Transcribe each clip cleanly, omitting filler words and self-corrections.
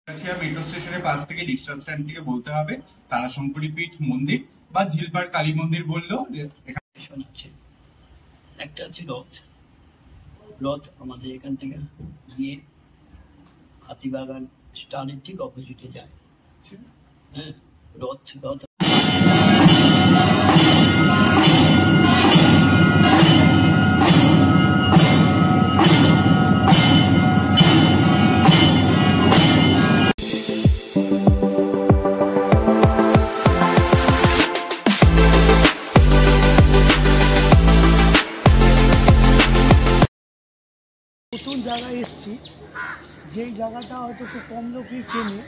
Metro স্টেশনের পাশ থেকে রিক্সা stand থেকে বলতে হবে তারাশঙ্করী পীঠ মন্দির বা ঝিলপাড় কালী মন্দির বললেও একটা আছে রথ। রথ আমাদের এখান থেকে গিয়ে হাতিবাগান স্টানের ঠিক অপোজিটে যায়। হ্যাঁ, রথ রথ নতুন জায়গায় এসেছি, যেই জায়গাটা হয়তো খুব কম লোকই চেনে।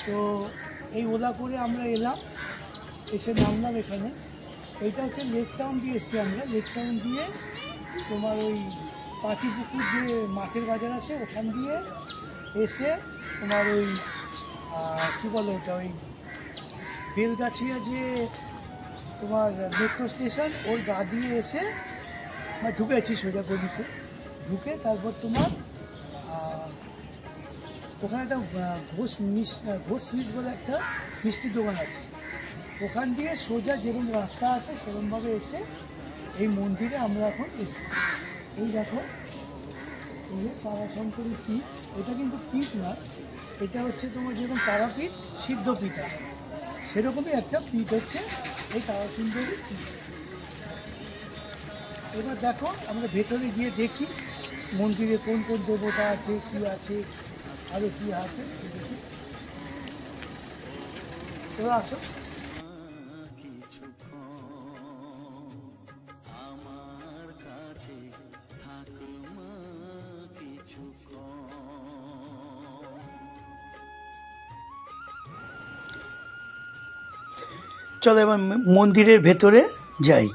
তো এই ওলা করে আমরা এলাম, এসে নামলাম এখানে। এইটা হচ্ছে লেক টাউন দিয়ে এসেছি আমরা। লেক টাউন দিয়ে তোমার ওই পাতিপুকুর যে মাছের বাজার আছে ওখান দিয়ে এসে তোমার ওই কী বলে ওটা, ওই বেলগাছিয়া যে তোমার মেট্রো স্টেশন ওর গা দিয়ে এসে ঢুকেছি সোজা গলিতে। ঢুকে তারপর তোমার ওখানে একটা ঘোষ সুইচ বলে একটা মিষ্টির দোকান আছে, ওখান দিয়ে সোজা যেরকম রাস্তা আছে সেরকমভাবে এসে এই মন্দিরে আমরা এখন এসেছি। এই দেখো, এই যে তারাশঙ্করী পীঠ, এটা কিন্তু পীঠ না, এটা হচ্ছে তোমার যেরকম তারাপীঠ সিদ্ধপীঠ আছে সেরকমই একটা পীঠ হচ্ছে এই তারাশঙ্করী পীঠ। এবার দেখো আমরা ভেতরে গিয়ে দেখি মন্দিরে কোন কোন দেবতা আছে, কি আছে, আরো কি আছে দেখি। তোরা আসো। চলো এবার মন্দিরের ভেতরে যাই।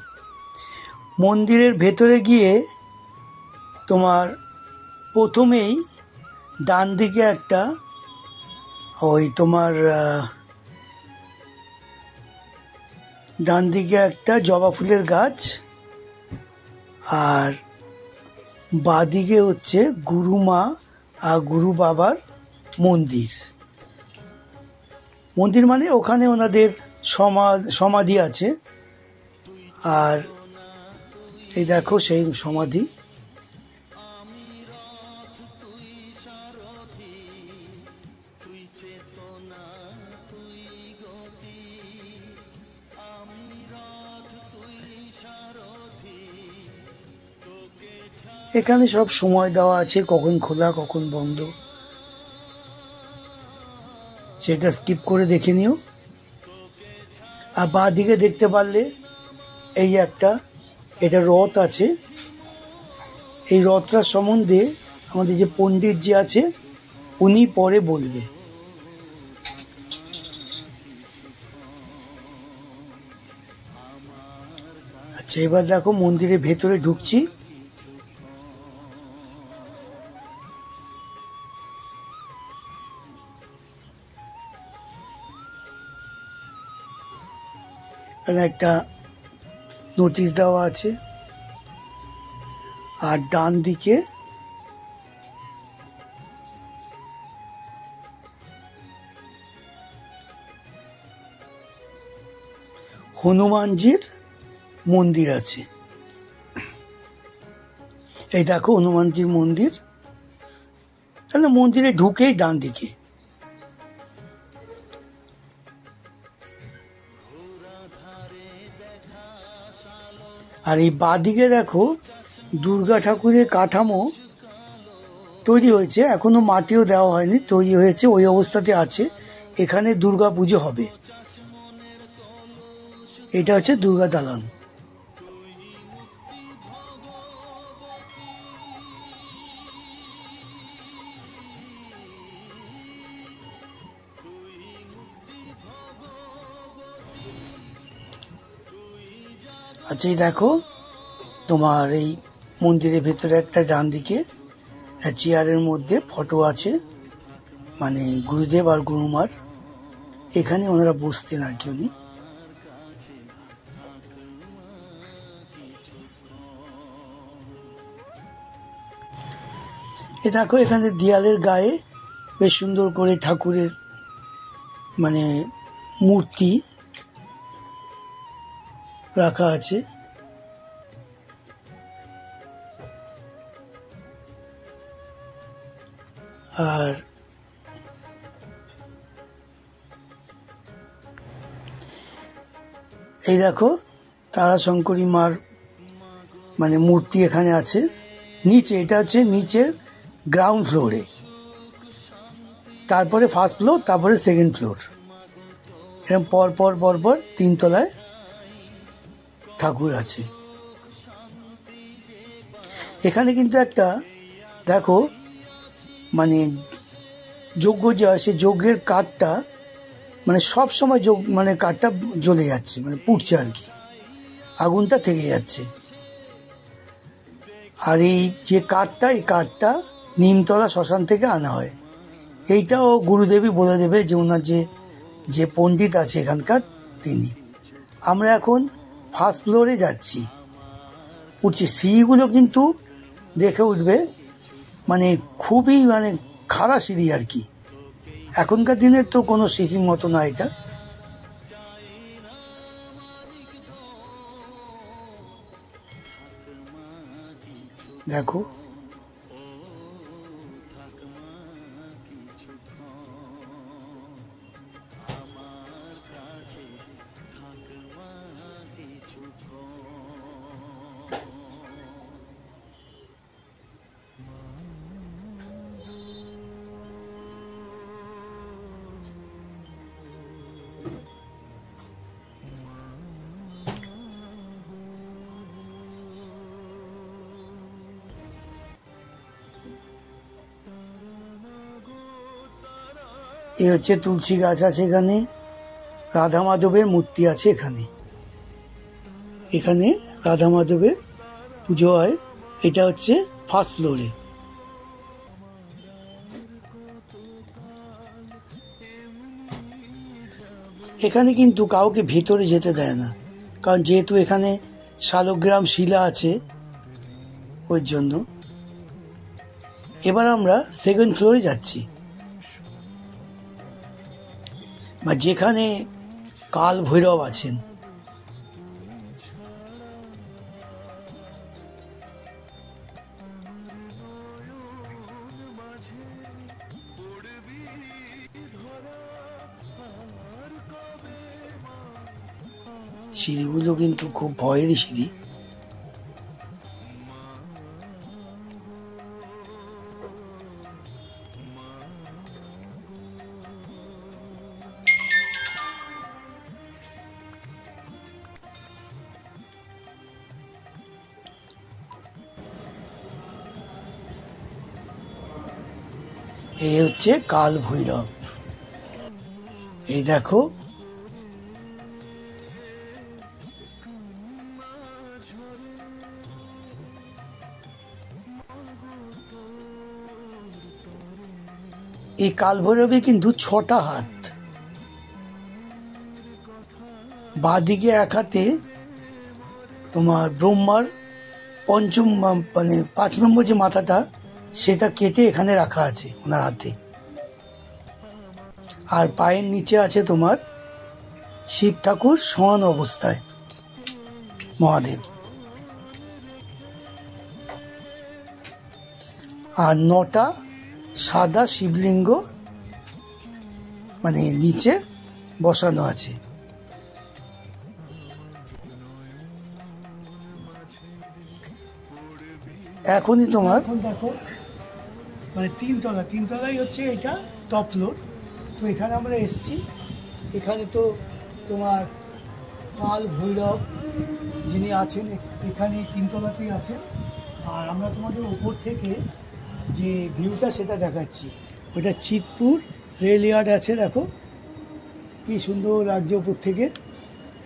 মন্দিরের ভেতরে গিয়ে তোমার প্রথমেই ডান দিকে একটা ওই তোমার ডান দিকে একটা জবা ফুলের গাছ, আর বাঁদিকে হচ্ছে গুরুমা আর গুরু বাবার মন্দির। মন্দির মানে ওখানে ওনাদের সমাধি আছে। আর এই দেখো সেই সমাধি। এখানে সব সময় দেওয়া আছে, কখন খোলা কখন বন্ধ, সেটা স্কিপ করে দেখে নিও। আর বাঁ দিকে দেখতে পারলে এই একটা এটা রথ আছে। এই রথটার সম্বন্ধে আমাদের যে পণ্ডিত যে আছে উনি পরে বলবে। আচ্ছা, এবার দেখো মন্দিরের ভেতরে ঢুকছি। একটা নোটিশ দেওয়া আছে, আর ডান দিকে হনুমানজির মন্দির আছে। এই দেখো হনুমানজির মন্দির, তাহলে মন্দিরে ঢুকেই ডান দিকে। আর এই বাঁদিকে দেখো দুর্গা ঠাকুরের কাঠামো তৈরি হয়েছে, এখনো মাটিও দেওয়া হয়নি, তৈরি হয়েছে, ওই অবস্থাতে আছে। এখানে দুর্গা পুজো হবে। এটা হচ্ছে দুর্গা দালান। আচ্ছা, এই দেখো তোমার এই মন্দিরের ভেতরে একটা ডান দিকে চেয়ারের মধ্যে ফটো আছে, মানে গুরুদেব আর গুরুমার। এখানে ওনারা বসতেন আর কি। উনি দেখো এখানে দেয়ালের গায়ে বেশ সুন্দর করে ঠাকুরের মানে মূর্তি রাখা আছে। আর এই দেখো তারাশঙ্করী মার মানে মূর্তি এখানে আছে নিচে। এটা হচ্ছে নিচের গ্রাউন্ড ফ্লোরে, তারপরে ফার্স্ট ফ্লোর, তারপরে সেকেন্ড ফ্লোর, এরকম পরপর পরপর 3 তলায় ঠাকুর আছে। এখানে কিন্তু একটা দেখো মানে যজ্ঞ যে হয় সেই যজ্ঞের কাঠটা মানে সব সময় মানে কাঠটা জ্বলে যাচ্ছে, মানে পুড়ছে আর কি, আগুনটা থেকে যাচ্ছে। আর এই যে কাঠটা, এই কাঠটা নিমতলা শ্মশান থেকে আনা হয়। এইটাও গুরুদেবী বলে দেবে যে ওনার যে পণ্ডিত আছে এখানকার তিনি। আমরা এখন ফার্স্ট ফ্লোরে যাচ্ছি, উঠছি। সিঁড়িগুলো কিন্তু দেখে উঠবে মানে খুবই মানে খাড়া সিঁড়ি আর কি, এখনকার দিনের তো কোনো সিঁড়ির মতো না এটা। দেখো এই হচ্ছে তুলসী গাছ আছে এখানে, রাধা মাধবের মূর্তি আছে এখানে। এখানে রাধা মাধবের পুজো হয়। এটা হচ্ছে ফার্স্ট ফ্লোরে। এখানে কিন্তু কাউকে ভেতরে যেতে দেয় না, কারণ যেহেতু এখানে শালগ্রাম শিলা আছে ওই জন্য। এবার আমরা সেকেন্ড ফ্লোরে যাচ্ছি, বা যেখানে কাল ভৈরব আছেন। সিঁড়িগুলো কিন্তু খুব ভয়েরই সিঁড়ি। এই হচ্ছে কাল ভৈরব। এই দেখো এই কাল ভৈরবে কিন্তু 6টা হাত, বাঁদিকে এক হাতে তোমার ব্রহ্মার পঞ্চম মানে 5 নম্বর যে মাথাটা সেটা কেটে এখানে রাখা আছে ওনার হাতে। আর পায়ের নিচে আছে তোমার শিব ঠাকুর শয়ন অবস্থায়, মহাদেব। আর 9টা সাদা শিবলিঙ্গ মানে নিচে বসানো আছে। এখনই তোমার দেখো মানে 3 তলা, 3 তলাই হচ্ছে এটা টপ ফ্লোর। তো এখানে আমরা এসছি, এখানে তো তোমার কাল ভৈরব যিনি আছেন এখানে 3 তলাতেই আছেন। আর আমরা তোমাদের উপর থেকে যে ভিউটা সেটা দেখাচ্ছি। ওটা চিতপুর রেল ইয়ার্ড আছে, দেখো কি সুন্দর লাগছে উপর থেকে।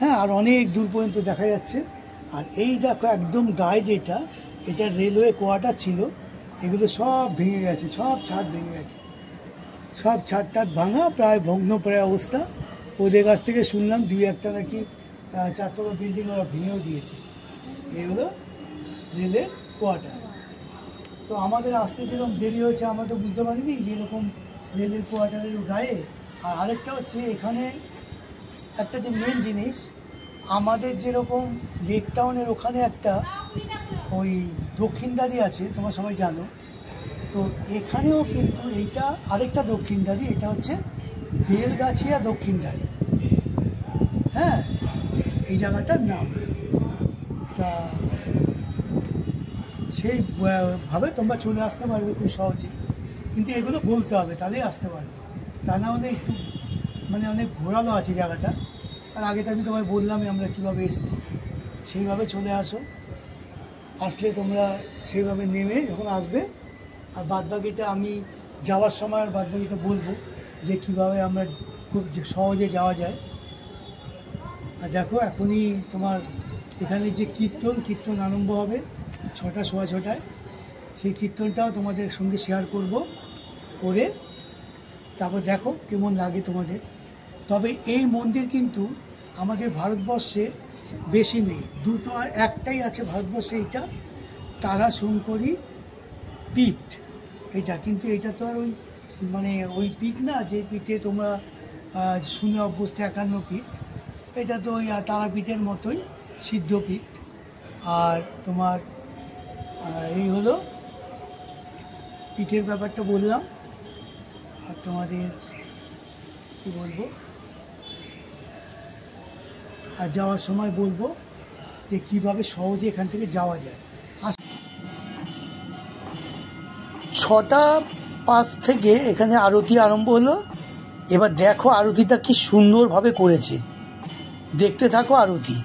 হ্যাঁ, আর অনেক দূর পর্যন্ত দেখা যাচ্ছে। আর এই দেখো একদম গায়ে যেটা, এটা রেলওয়ে কোয়ার্টার ছিল, এগুলো সব ভেঙে গেছে, সব ছাদ ভেঙে গেছে, সব ছাদ টাদ ভাঙা, প্রায় ভগ্নপ্রায় অবস্থা। ওদের কাছ থেকে শুনলাম 2-1টা নাকি 4 তলা বিল্ডিং ওরা ভেঙেও দিয়েছে। এগুলো রেলের কোয়ার্টার। তো আমাদের আসতে যেরকম দেরি হয়েছে আমরা তো বুঝতে পারিনি যেরকম রেলের কোয়ার্টারের গায়ে। আর আরেকটা হচ্ছে এখানে একটা যে মেন জিনিস, আমাদের যেরকম লেক টাউনের ওখানে একটা ওই দক্ষিণদারি আছে, তোমরা সবাই জানো, তো এখানেও কিন্তু এইটা আরেকটা দক্ষিণদারি, এটা হচ্ছে বেলগাছিয়া দক্ষিণদারি। হ্যাঁ, এই জায়গাটার নাম। তা সেই ভাবে তোমরা চলে আসতে পারবে খুব সহজেই, কিন্তু এগুলো বলতে হবে, তাহলেই আসতে পারবে। তা না হলে একটু মানে অনেক ঘোরালো আছে জায়গাটা। আর আগে তো আমি তোমায় বললামই আমরা কীভাবে এসেছি, সেইভাবে চলে আসো। আসলে তোমরা সেইভাবে নেমে যখন আসবে, আর বাদবাকিটা আমি যাওয়ার সময় আর বাদবাকিটা বলবো যে কীভাবে আমরা খুব সহজে যাওয়া যায়। আর দেখো এখনই তোমার এখানে যে কীর্তন আরম্ভ হবে 6টা, সোয়া 6টায়। সেই কীর্তনটাও তোমাদের সঙ্গে শেয়ার করব, করে তারপর দেখো কেমন লাগে তোমাদের। তবে এই মন্দির কিন্তু আমাদের ভারতবর্ষে বেশি নেই, দুটো আর একটাই আছে ভারতবর্ষে, এইটা তারাশঙ্করী পীঠ এটা। কিন্তু এটা তো আর ওই মানে ওই পীঠ না যে পীঠে তোমরা শুনে অভ্যস্ত 51 পীঠ। এটা তো ওই তারাপীঠের মতোই সিদ্ধপীঠ। আর তোমার এই হলো পীঠের ব্যাপারটা বললাম। আর তোমাদের কী বলবো, আর যাওয়ার সময় বলবো যে কীভাবে সহজে এখান থেকে যাওয়া যায়। 6টা 5 থেকে এখানে আরতি আরম্ভ হলো। এবার দেখো আরতিটা কি সুন্দরভাবে করেছে, দেখতে থাকো আরতি।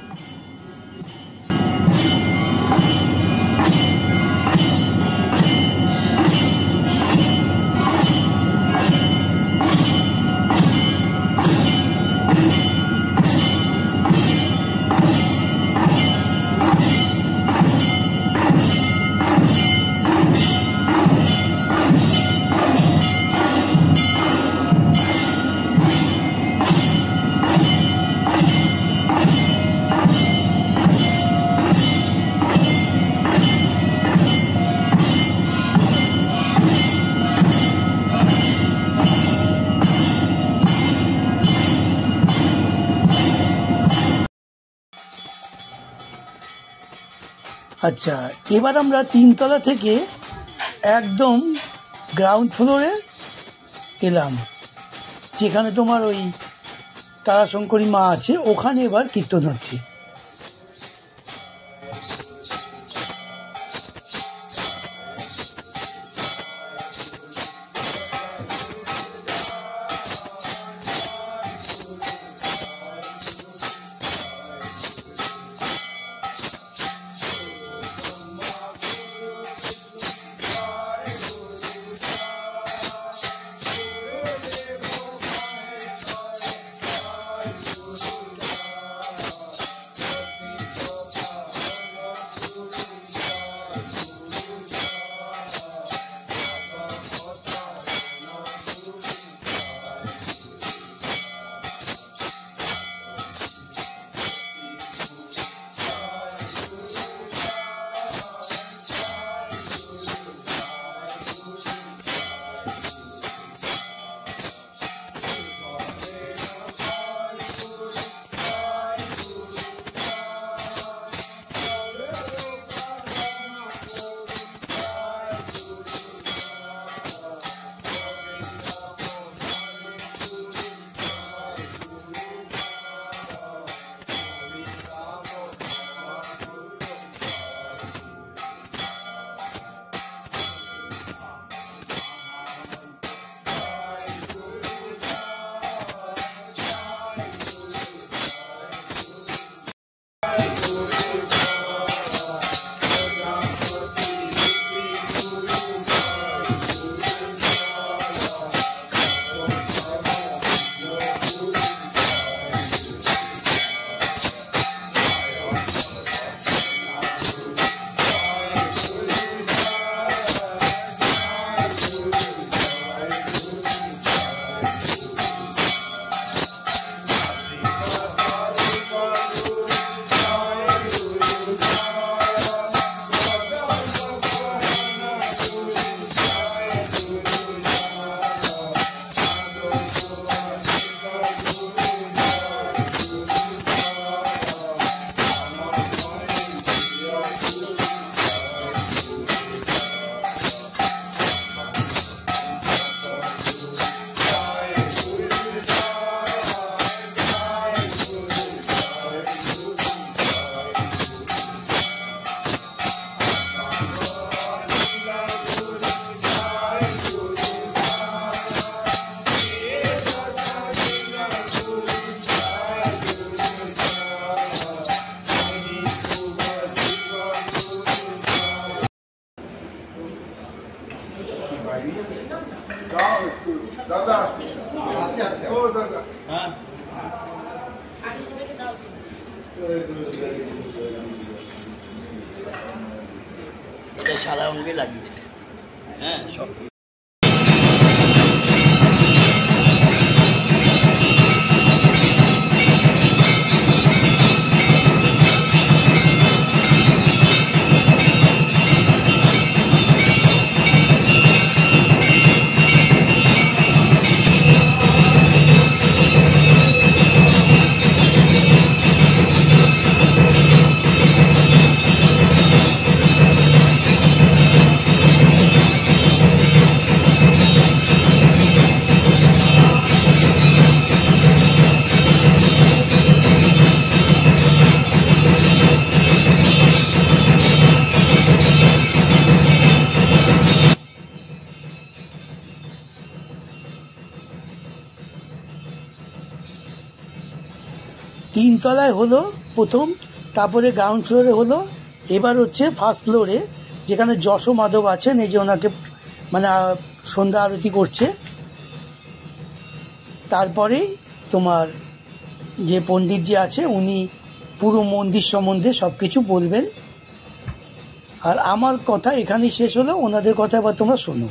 আচ্ছা, এবার আমরা 3 তলা থেকে একদম গ্রাউন্ড ফ্লোরে এলাম, যেখানে তোমার ওই তারাশঙ্করী মা আছে, ওখানে এবার কীর্তন হচ্ছে। হ্যাঁ এটা সাদা অঙ্গে লাগিয়ে দেবে। হ্যাঁ সব 3 তলায় হলো প্রথম, তারপরে গ্রাউন্ড ফ্লোরে হলো, এবার হচ্ছে ফার্স্ট ফ্লোরে যেখানে যশ মাধব আছেন, এই যে ওনাকে মানে সন্ধ্যা আরতি করছে। তারপরেই তোমার যে পণ্ডিতজি আছে উনি পুরো মন্দির সম্বন্ধে সব কিছু বলবেন। আর আমার কথা এখানেই শেষ হলো, ওনাদের কথা এবার তোমরা শোনো।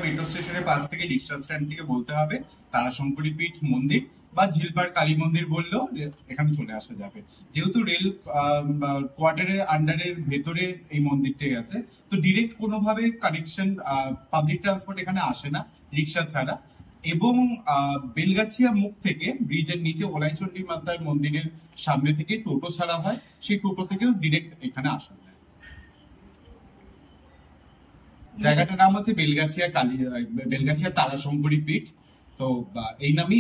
মেট্রো স্টেশনের পাশ থেকে রিক্সা স্ট্যান্ড থেকে বলতে হবে তারাশঙ্করী পীঠ মন্দির বা ঝিলপাড় কালী মন্দির বললেও এখানে চলে আসা যাবে। যেহেতু রেল কোয়ার্টারের আন্ডারের ভেতরে এই মন্দিরটাই আছে, তো ডিরেক্ট কোনোভাবে কানেকশন পাবলিক ট্রান্সপোর্ট এখানে আসে না রিক্সা ছাড়া। এবং বেলগাছিয়া মুখ থেকে ব্রিজের নিচে ওলাইচন্ডী মাতার মন্দিরের সামনে থেকে টোটো ছাড়া হয়, সেই টোটো থেকেও ডিরেক্ট এখানে আসা যায়। জায়গাটার নাম হচ্ছে বেলগাছিয়া তারাশঙ্করী পীঠ। তো এই নামই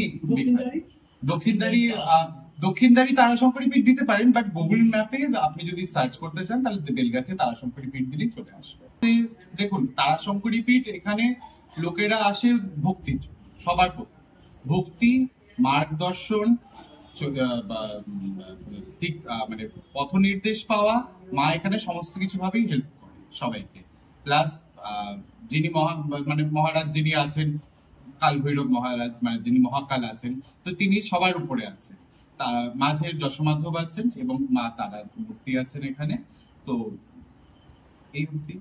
দক্ষিণদারি তারাশঙ্করী পীঠ দিতে পারেন, বাট গুগল ম্যাপে আপনি যদি সার্চ করতে চান তাহলে বেলগাছিয়া তারাশঙ্করী পীঠ দিলেই চলে আসবে। দেখুন, তারাশঙ্করী পীঠ এখানে লোকেরা আসে ভক্তি, সবার প্রতি ভক্তি, মার্গদর্শন, ঠিক মানে পথ নির্দেশ পাওয়া। মা এখানে সমস্ত কিছু ভাবেই হেল্প করে সবাইকে। প্লাস যিনি মহারাজ যিনি আছেন, কাল ভৈরব মহারাজ, মানে যিনি মহাকাল আছেন, তো তিনি সবার উপরে আছেন। মাঝে যশমাধব আছেন এবং মা তারা মূর্তি আছেন এখানে। তো এই মূর্তি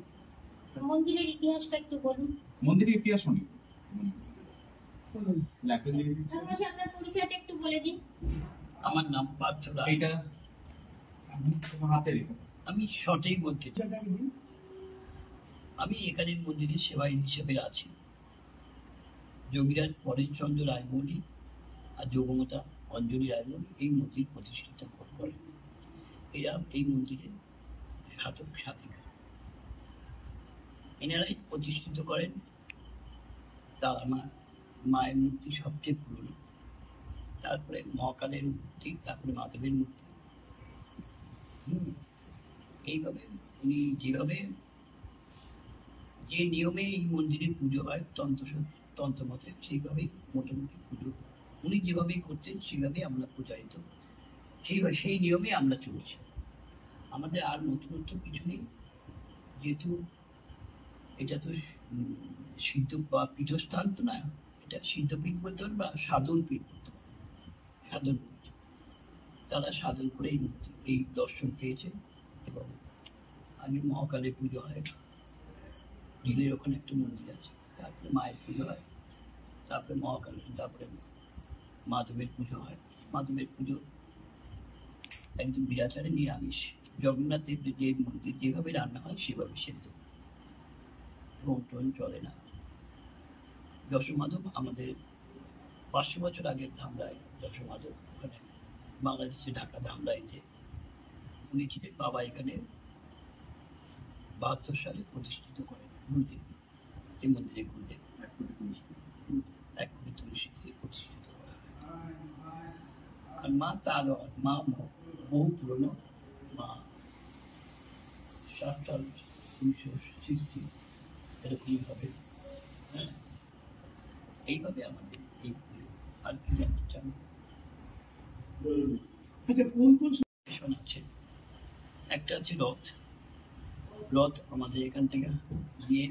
মন্দিরের ইতিহাসটা একটু বলুন। মন্দিরের ইতিহাস শুনি, আপনার পরিচয়টা একটু বলে দিন। আমার নাম পার্থ রায়। এইটা হাতে রেখে আমি সঠিক বলতে আমি এখানে মন্দিরের সেবাই হিসেবে আছি। যোগীরাজ পরেশচন্দ্র রায়মৌলি আর যোগমাতা অঞ্জলি রায়মৌলি এই মন্দির প্রতিষ্ঠিত করেন। এরা এই মন্দিরে সাধক সাধিকা, এনারাই প্রতিষ্ঠিত করেন। তারা মায়ের মূর্তি সবচেয়ে পুরনো, তারপরে মহাকালের মূর্তি, তারপরে মাধবের মূর্তি। এইভাবে উনি যেভাবে যে নিয়মে এই মন্দিরে পুজো হয় তন্ত্র মতে, সেইভাবেই মোটামুটি পুজো উনি যেভাবে করতেন সেভাবেই আমরা প্রচারিত, সেই নিয়মে আমরা চলছি। আমাদের আর নতুনত্ব কিছু নেই, যেহেতু এটা তো সিদ্ধ বা পীঠস্থান তো না, এটা সিদ্ধপীঠ বলতে পারেন বা সাধন পীঠ বলতে পারেন। সাধন পীঠ, তারা সাধন করে এই দর্শন পেয়েছে। এবং আগে মহাকালের পুজো হয়, ঢিলের ওখানে একটা মন্দির আছে, তারপরে মায়ের পুজো হয়, তারপরে মহাকালের, তারপরে মাধবের পুজো হয়। মাধবের পুজো একদম বিরাচারে নিরামিষ, জগন্নাথ দেব যে মন্দির যেভাবে রান্না হয় সেভাবে সেদ্ধ। টোন চলে না। যশোমাধব আমাদের 500 বছর আগের ধামরাই, যশোমাধব ওখানে বাংলাদেশে ঢাকা ধামরাইতে উনি ছিলেন। বাবা এখানে 72 সালে প্রতিষ্ঠিত করেন গুরুদেব, এই মন্দিরে গুরুদেব 1 কোটি তুলসী দিয়ে প্রতিষ্ঠিত করা হয়। আর মা তার মা বহু পুরনো, মা 60 সাল 1960 এরকমই হবে। হ্যাঁ, এইভাবে আমাদের এই পুজো। আর কি জানতে চান? আচ্ছা, কোন কোন স্টেশন আছে? একটা আছে রথ। রথ আমাদের এখান থেকে গিয়ে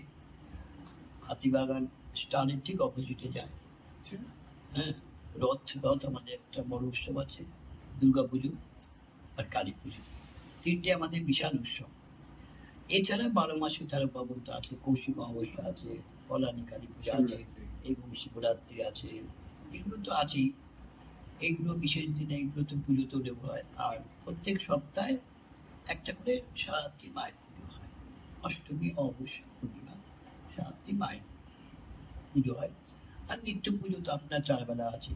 হাতিবাগান স্টারের ঠিক অপোজিটে যায়। হ্যাঁ, রথ আমাদের একটা বড় উৎসব আছে, দুর্গা পুজো আর কালী পুজো, 3টে আমাদের বিশাল উৎসব। এছাড়া 12 মাসে 13 পার্বণ তো আছে, কৌশিক অমাবস্যা আছে, পলানি কালী পূজা আছে এবং শিবরাত্রি আছে, এগুলো তো আছেই। এইগুলো বিশেষ দিনে এগুলো তো পুজো তো দেওয়া হয়। আর প্রত্যেক সপ্তাহে একটা করে সারাত্রি মায়ের পুজো হয়। অষ্টমী, অমাবস্যা, পূর্ণিমা, সারাত্রি মায়ের পুজো হয়। আর নিত্য পুজো তো আপনার 4 বেলা আছে।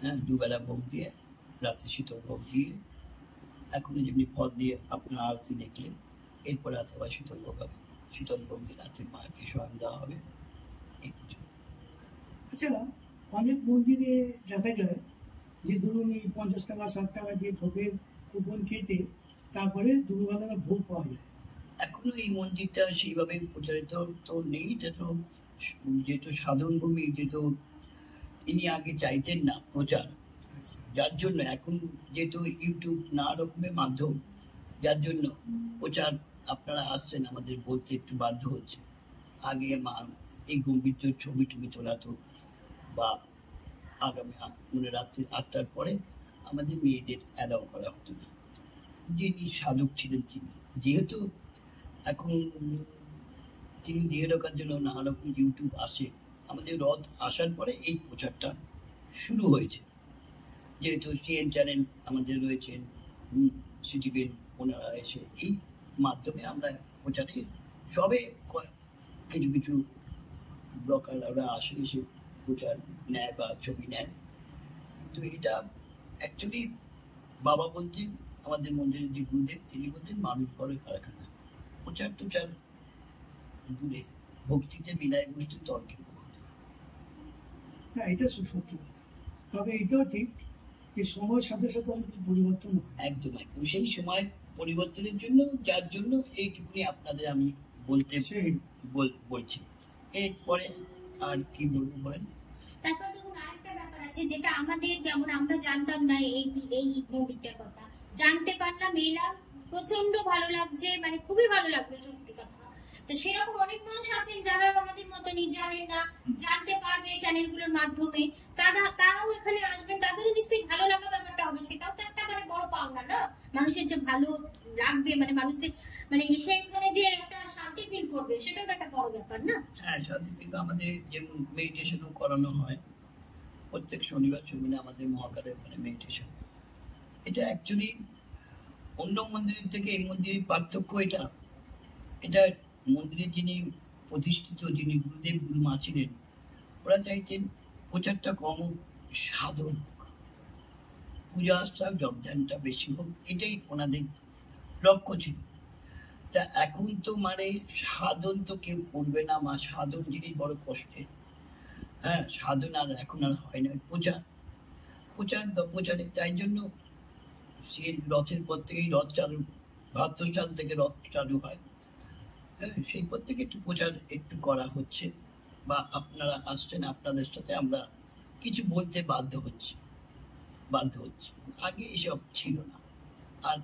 হ্যাঁ, 2 বেলা ভোগ দিয়ে, রাতে শীতল ভোগ দিয়ে, এখন যেমনি ফল দিয়ে আপনার আরতি দেখলেন, এরপর রাতে আবার শীতল ভোগ হবে। শীতল ভোগ দিয়ে রাতে মাকে স্বয়ং দেওয়া হবে, এই পুজো। আচ্ছা, অনেক মন্দিরে দেখা যায় যে ধরুন এই 50 টাকা 60 টাকা দিয়ে ভোগের কুপন কেটে তারপরে দুপুরবেলা ভোগ পাওয়া যায়। এখনো এই মন্দিরটা সেইভাবে প্রচারিত তো নেই। যেহেতু সাধন ভূমি, যেহেতু ইনি আগে চাইতেন না প্রচার, যার জন্য এখন যেহেতু ইউটিউব নানা রকমের মাধ্যম, যার জন্য প্রচার আপনারা আসছেন, আমাদের বলতে একটু বাধ্য হচ্ছে। আগে মা এই গম্ভীর ছবি টবি তোলাতো, বা আগামী মানে রাত্রি 8টার পরে আমাদের মেয়েদের অ্যালাউ করা হতো না। যিনি সাধক ছিলেন তিনি, যেহেতু এখন তিনি দিয়ে রাখার জন্য নানা রকম ইউটিউব আসে, আমাদের রথ আসার পরে এই প্রচারটা শুরু হয়েছে। যেহেতু সিএন চ্যানেল আমাদের রয়েছেন, সিটিভেন, ওনারা এসে এই মাধ্যমে আমরা প্রচারে সবে কিছু কিছু ব্লগাররা আসে, এসে প্রচার নেয় বা ছবি নেয়। তো এটা অ্যাকচুয়ালি বাবা বলতেন, আমাদের মন্দিরের যে গুরুদেব, তিনি বলতেন মানুষ বড় কারখানা, প্রচার টুচার দূরে, ভক্তিতে বিদায় বস্তু তর্কে। না, এটা সত্যি কথা। তবে এটাও ঠিক যে সময়ের সাথে সাথে অনেক কিছু পরিবর্তন হয়। একদম একদম সেই সময় পরিবর্তনের জন্য, যার জন্য এইটুকুনি আপনাদের আমি বলতে বলছি। এরপরে আর কি বলবো বলেন? তারপর দেখুন আরেকটা ব্যাপার আছে, যেটা আমাদের যেমন আমরা জানতাম না এই মন্দিরটার কথা, জানতে পারলাম, এলাম, প্রচন্ড ভালো লাগছে, মানে খুবই ভালো লাগলো সত্যি কথা। তো সেরকম অনেক মানুষ আছেন যারা আমাদের মতনই জানেন না, জানতে পারবে চ্যানেলগুলোর মাধ্যমে, তারাও এখানে আসবেন, তাদেরও নিশ্চয়ই ভালো লাগা ব্যাপারটা হবে। সেটাও তো একটা মানে বড় পাওনা না, মানুষের যে ভালো লাগবে, মানে মানুষের মানে এসে এখানে যে একটা শান্তি ফিল করবে, সেটাও একটা বড় ব্যাপার না? হ্যাঁ, শান্তি ফিল। আমাদের যেমন মেডিটেশনও করানো হয় প্রত্যেক শনিবার ছবিনে, আমাদের মহাকালের ওখানে মেডিটেশন। এটা অ্যাকচুয়ালি অন্য মন্দিরের থেকে এই মন্দিরের পার্থক্য এটা। এটা মন্দিরে যিনি প্রতিষ্ঠিত, যিনি গুরুদেব গুরুমা ছিলেন, ওরা চাইতেন প্রচারটা কম হোক, সাধন হোক, পূজা আস্থা জপ ধ্যানটা বেশি হোক, এটাই ওনাদের লক্ষ্য ছিল। তা এখন তো মানে সাধন তো কেউ করবে না, মা সাধন জিনিস বড় কষ্টের। হ্যাঁ, সাধন আর এখন আর হয় না, প্রচারে। তাই জন্য সে রথের পর থেকেই রথ চালু, 72 সাল থেকে রথ চালু হয়। হ্যাঁ, সেই পর থেকে একটু প্রচার একটু করা হচ্ছে, বা আপনারা আসছেন, আপনাদের সাথে আমরা কিছু বলতে বাধ্য হচ্ছি। আগে এসব ছিল না, আর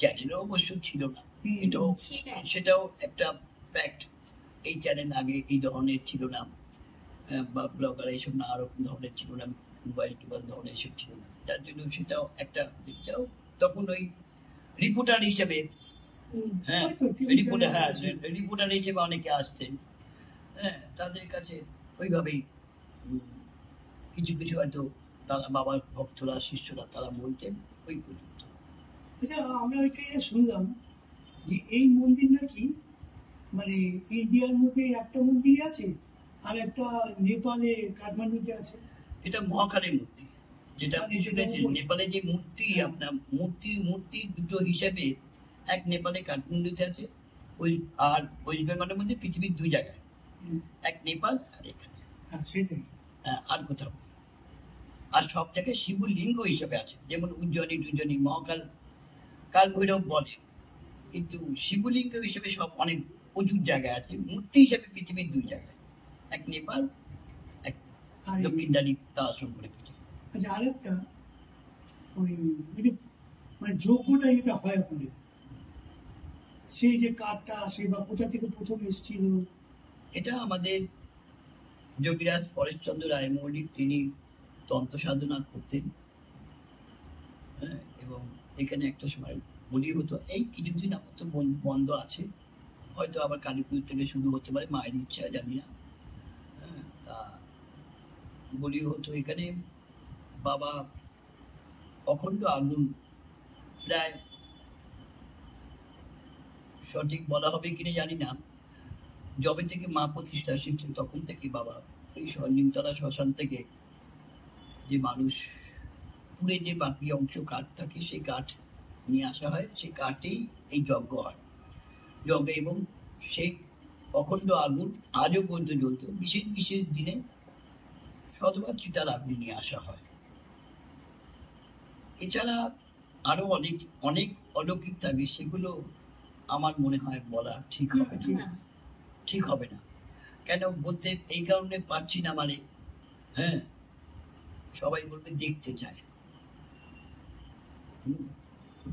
চ্যানেলও অবশ্য ছিল না, সেটাও একটা ফ্যাক্ট। এই চ্যানেল আগে এই ধরনের ছিল না, বা ব্লগার এইসব না আরো ধরনের ছিল না, মোবাইল ধরনের এসব ছিল না, যার জন্য সেটাও একটা তখন ওই রিপোর্টার হিসেবে, হ্যাঁ রিপোর্টার হিসেবে অনেকে আসতেন। হ্যাঁ, তাদের কাছে ওইভাবেই কিছু কিছু হয়তো তারা বাবার ভক্তরা, শিষ্যরা তারা বলতেন ওই পর্যন্ত। আচ্ছা, আমরা ওইখানে শুনলাম যে এই মন্দির নাকি মানে ইন্ডিয়ার মধ্যে একটা মন্দির আছে আর একটা নেপালে কাঠমান্ডুতে আছে। এটা মহাকালের মূর্তি, যেটা মানে যেটা শুনেছেন উপরে। নেপালে যে মূর্তি, হ্যাঁ। আপনার মূর্তি দুটো হিসাবে, এক নেপালে কাঠমান্ডুতে আছে, ওই আর ওয়েস্ট বেঙ্গলের মধ্যে পৃথিবীর 2 জায়গায়, হুম, এক নেপাল আর এখানে, হ্যাঁ সেটাই। আর কোথাও। আর সব জায়গায় শিবলিঙ্গ হিসেবে আছে, যেমন উজ্জয়িনী মহাকাল, কাল ভৈরব বলে, কিন্তু শিবলিঙ্গ হিসেবে সব অনেক প্রচুর জায়গায় আছে। মূর্তি হিসেবে পৃথিবীর 2 জায়গায়, এক নেপাল, এক আর এই- দক্ষিণদারি তারাসন করে পৃথিবী। আচ্ছা আরেকটা, ওই ওই যে মানে যোগ্যটা যেটা হয় আপনাদের, সেই যে কাঠটা আসে বা কোথা থেকে প্রথম এসেছিল? এটা আমাদের যোগীরাজ পরেশচন্দ্র রায় মৌলিক, তিনি তন্ত্র সাধনা করতেন, হ্যাঁ, এবং এখানে একটা সময় বলি হতো। এই কিছুদিন আপাতত বন্ধ আছে, হয়তো আবার কালী পুজো থেকে শুরু হতে পারে, মায়ের ইচ্ছা, জানি না। হ্যাঁ, তা বলি হতো এখানে। বাবা অখণ্ড আগুন, প্রায় সঠিক বলা হবে কিনা জানি না, যবে থেকে মা প্রতিষ্ঠা শিখছেন তখন থেকে বাবা এই নিমতলা শ্মশান থেকে যে মানুষ পুড়ে যে বাকি অংশ কাঠ থাকে, সেই কাঠ নিয়ে আসা হয়, সেই কাঠেই এই যজ্ঞ হয়। যজ্ঞ এবং সেই অখণ্ড আগুন আজও পর্যন্ত জ্বলত। বিশেষ বিশেষ দিনে শতবার চিতার আগুন নিয়ে আসা হয়। এছাড়া আরো অনেক অনেক অলৌকিক থাকে, সেগুলো আমার মনে হয় বলা ঠিক হবে না, ঠিক আছে। ঠিক হবে না। কেন বলতে এই কারণে পারছি না, মানে হ্যাঁ, সবাই বলবে দেখতে চায়,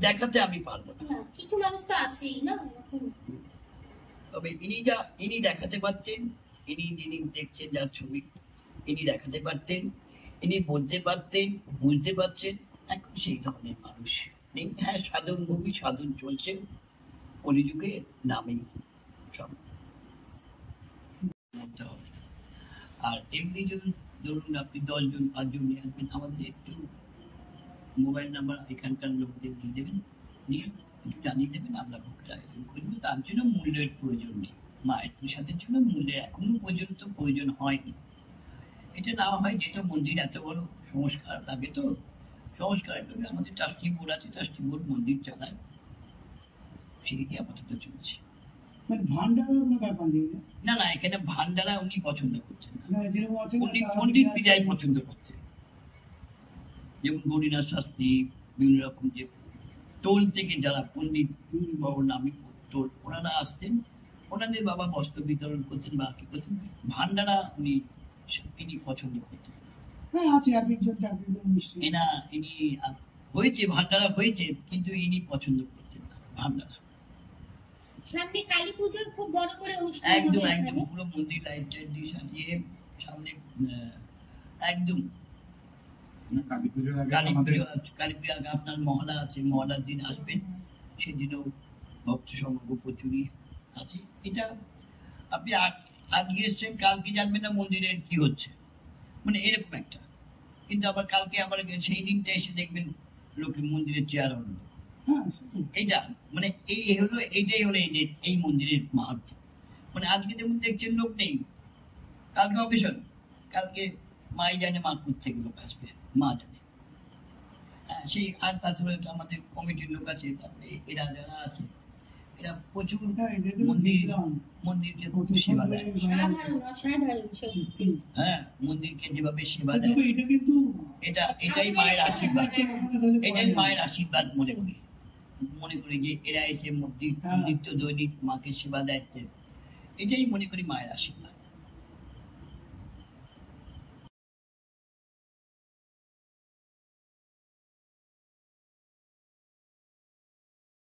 দেখাতে আমি পারবো না। না, কিছু মানুষ তো আছেই না এরকম। তবে ইনি দেখাতে পারতেন, যিনি দেখছেন যার ছবি, ইনি দেখাতে পারতেন, ইনি বলতে পারতেন, বুঝতে পারছেন। এখন সেই ধরনের মানুষ নেই। হ্যাঁ, সাধন ভূমি, সাধন চলছে, কলিযুগে নামেই সব বলতে হবে। আর এমনি যদি ধরুন আপনি 10 জন 5 জন নিয়ে আসবেন, আমাদের একটু মোবাইল নাম্বার এখানকার লোকদের দিয়ে দেবেন, নিয়ে একটু জানিয়ে দেবেন, আমরা ভোগের আয়োজন করবো। তার জন্য মূল্যের প্রয়োজন নেই, মায়ের প্রসাদের জন্য মূল্যের এখনো পর্যন্ত প্রয়োজন হয়নি। এটা না হয় যেহেতু মন্দির এত বড় সংস্কার লাগে, তো সংস্কারের জন্য আমাদের ট্রাস্টি বোর্ড আছে, ট্রাস্টি বোর্ড মন্দির চালায়, সেইটি আপাতত চলছে। মানে ভান্ডারের কোনো ব্যাপার নেই না? না না, এখানে ভান্ডারা উনি পছন্দ করছেন না, না, যেরকম আছে না, তারা পণ্ডিত নিয়ে বিদায় আসে। পছন্দ করছেন। যেমন গৌরীনাথ শাস্ত্রী, বিভিন্ন রকম যে টোল থেকে যারা পণ্ডিত বাবুর নামে টোল, ওনারা আসতেন, ওনাদের বাবা বস্ত্র বিতরণ করতেন বা কি করতেন, ভান্ডারা ইনি পছন্দ করতেন। হ্যাঁ আছে, একজন চাকরি নিশ্চয়ই। ইনি হয়েছে, ভান্ডারা হয়েছে, কিন্তু ইনি পছন্দ করতেন না ভান্ডারা। সামনে কালী পুজো খুব বড় করে অনুষ্ঠান একদম হবে একদম এখানে। পুরো মন্দির লাইট টাইট দিয়ে সাজিয়ে সামনে একদম কালী পুজোর আগে কালী আমাদের পুজো কালী পুজো আগে আপনার মহলা আছে, মহলার দিন আসবেন, সেদিনও ভক্ত সমাগম প্রচুরই আছে। এটা আপনি আজকে এসছেন, কালকে জানবেন না মন্দিরের কি হচ্ছে, মানে এরকম একটা। কিন্তু আবার কালকে আবার সেই দিনটা এসে দেখবেন লোকে মন্দিরের চেয়ার হলো। হ্যাঁ সেটাই। এইটা মানে এইটাই হলো এই যে এই মন্দিরের মাহাত্ম্য। মানে আজকে যেমন দেখছেন লোক নেই, কালকে অকেশন, কালকে মাই জানে মা থেকে লোক আসবে, মা জানে। সেই আর তাছাড়া আমাদের কমিটির লোক আছে, তারপরে এরা যারা আছে, এরা প্রচুর হ্যাঁ, এদের তো মন্দির দেখলাম। মন্দিরকে কত সেবা দেয়। সাধারণ অসাধারণ সত্যি। সত্যি। হ্যাঁ, মন্দিরকে যেভাবে সেবা দেয়, তবে এটা কিন্তু এটাই মায়ের আশীর্বাদ, এটাই মায়ের আশীর্বাদ মনে করি যে এরা এসে মন্দির হ্যাঁ। নিত্য দৈনিক মাকে সেবা দেয়, এটাই মনে করি মায়ের আশীর্বাদ।